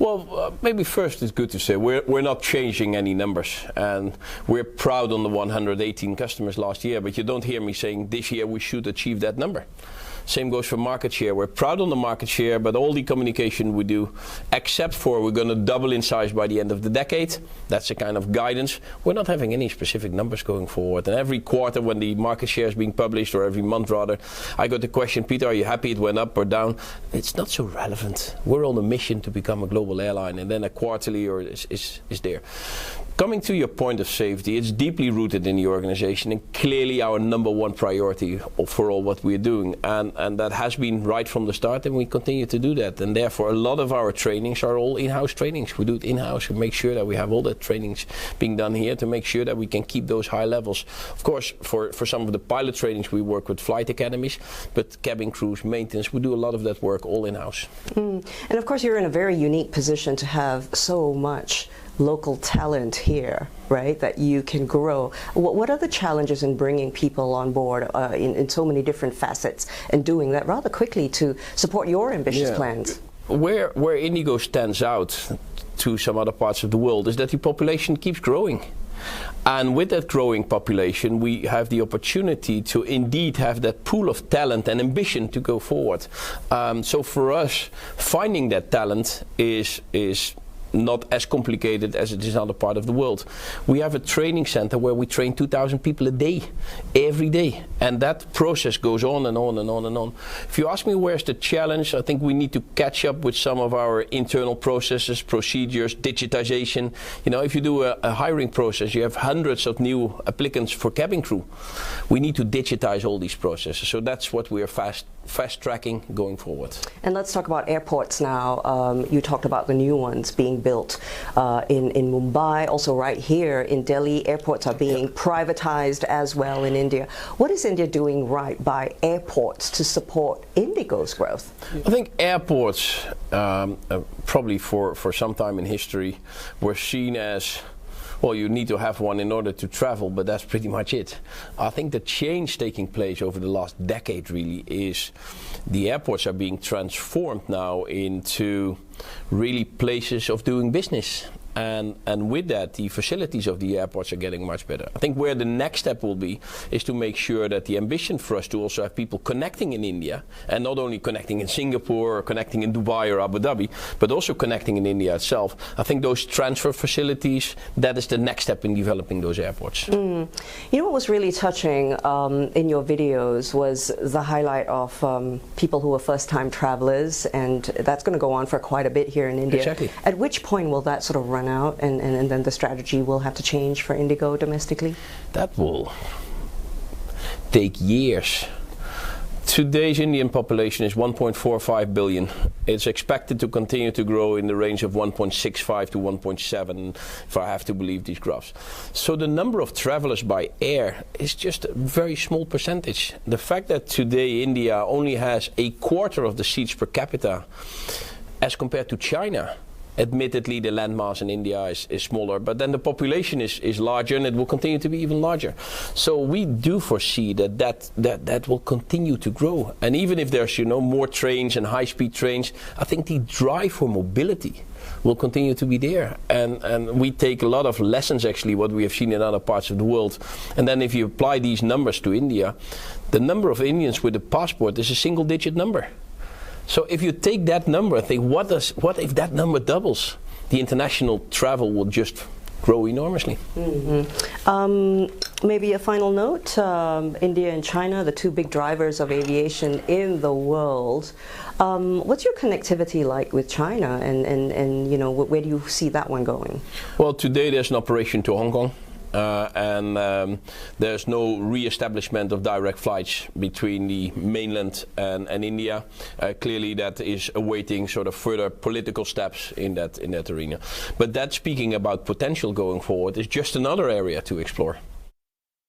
Well, maybe first it's good to say we're not changing any numbers, and we're proud on the 118 customers last year, but you don't hear me saying this year we should achieve that number. Same goes for market share. We're proud on the market share, but all the communication we do, except for we're going to double in size by the end of the decade. That's a kind of guidance. We're not having any specific numbers going forward. And every quarter when the market share is being published, or every month rather, I got the question, Peter, are you happy it went up or down? It's not so relevant. We're on a mission to become a global airline, and then a quarterly is there. Coming to your point of safety, it's deeply rooted in the organization and clearly our #1 priority for all what we're doing. And that has been right from the start, and we continue to do that. And therefore, a lot of our trainings are all in-house trainings. We do it in-house and make sure that we have all the trainings being done here to make sure that we can keep those high levels. Of course, for some of the pilot trainings, we work with flight academies, but cabin crews, maintenance, we do a lot of that work all in-house. And of course, you're in a very unique position to have so much local talent here, right, that you can grow. What are the challenges in bringing people on board in so many different facets and doing that rather quickly to support your ambitious plans? Where IndiGo stands out to some other parts of the world is that the population keeps growing. And with that growing population, we have the opportunity to indeed have that pool of talent and ambition to go forward. So for us, finding that talent is not as complicated as it is in other part of the world. We have a training center where we train 2,000 people a day, every day, and that process goes on and on and on and on. If you ask me where's the challenge, I think we need to catch up with some of our internal processes, procedures, digitization. You know, if you do a hiring process, you have hundreds of new applicants for cabin crew. We need to digitize all these processes, so that's what we are fast tracking going forward. And let's talk about airports now. You talked about the new ones being built in Mumbai, also right here in Delhi. Airports are being privatized as well in India. What is India doing right by airports to support IndiGo's growth? I think airports, probably for some time in history, were seen as, well, you need to have one in order to travel, but that's pretty much it. I think the change taking place over the last decade really is the airports are being transformed now into really places of doing business. And with that, the facilities of the airports are getting much better. I think where the next step will be is to make sure that the ambition for us to also have people connecting in India, and not only connecting in Singapore or connecting in Dubai or Abu Dhabi, but also connecting in India itself. I think those transfer facilities, that is the next step in developing those airports. You know what was really touching in your videos was the highlight of people who are first-time travelers, and that's going to go on for quite a bit here in India. Exactly. At which point will that sort of run out, and then the strategy will have to change for IndiGo domestically? That will take years. Today's Indian population is 1.45 billion. It's expected to continue to grow in the range of 1.65 to 1.7, if I have to believe these graphs. So the number of travelers by air is just a very small percentage. The fact that today India only has a quarter of the seats per capita as compared to China. Admittedly, the landmass in India is smaller, but then the population is larger, and it will continue to be even larger. So we do foresee that will continue to grow. And even if there's, you know, more trains and high-speed trains, I think the drive for mobility will continue to be there. And we take a lot of lessons, actually, what we have seen in other parts of the world. And then if you apply these numbers to India, the number of Indians with a passport is a single-digit number. So if you take that number, think what if that number doubles? The international travel will just grow enormously. Maybe a final note, India and China, the two big drivers of aviation in the world. What's your connectivity like with China, and you know, where do you see that one going? Well, today there's an operation to Hong Kong. And there's no re-establishment of direct flights between the mainland and India. Clearly that is awaiting sort of further political steps in that arena. But that, speaking about potential going forward, is just another area to explore.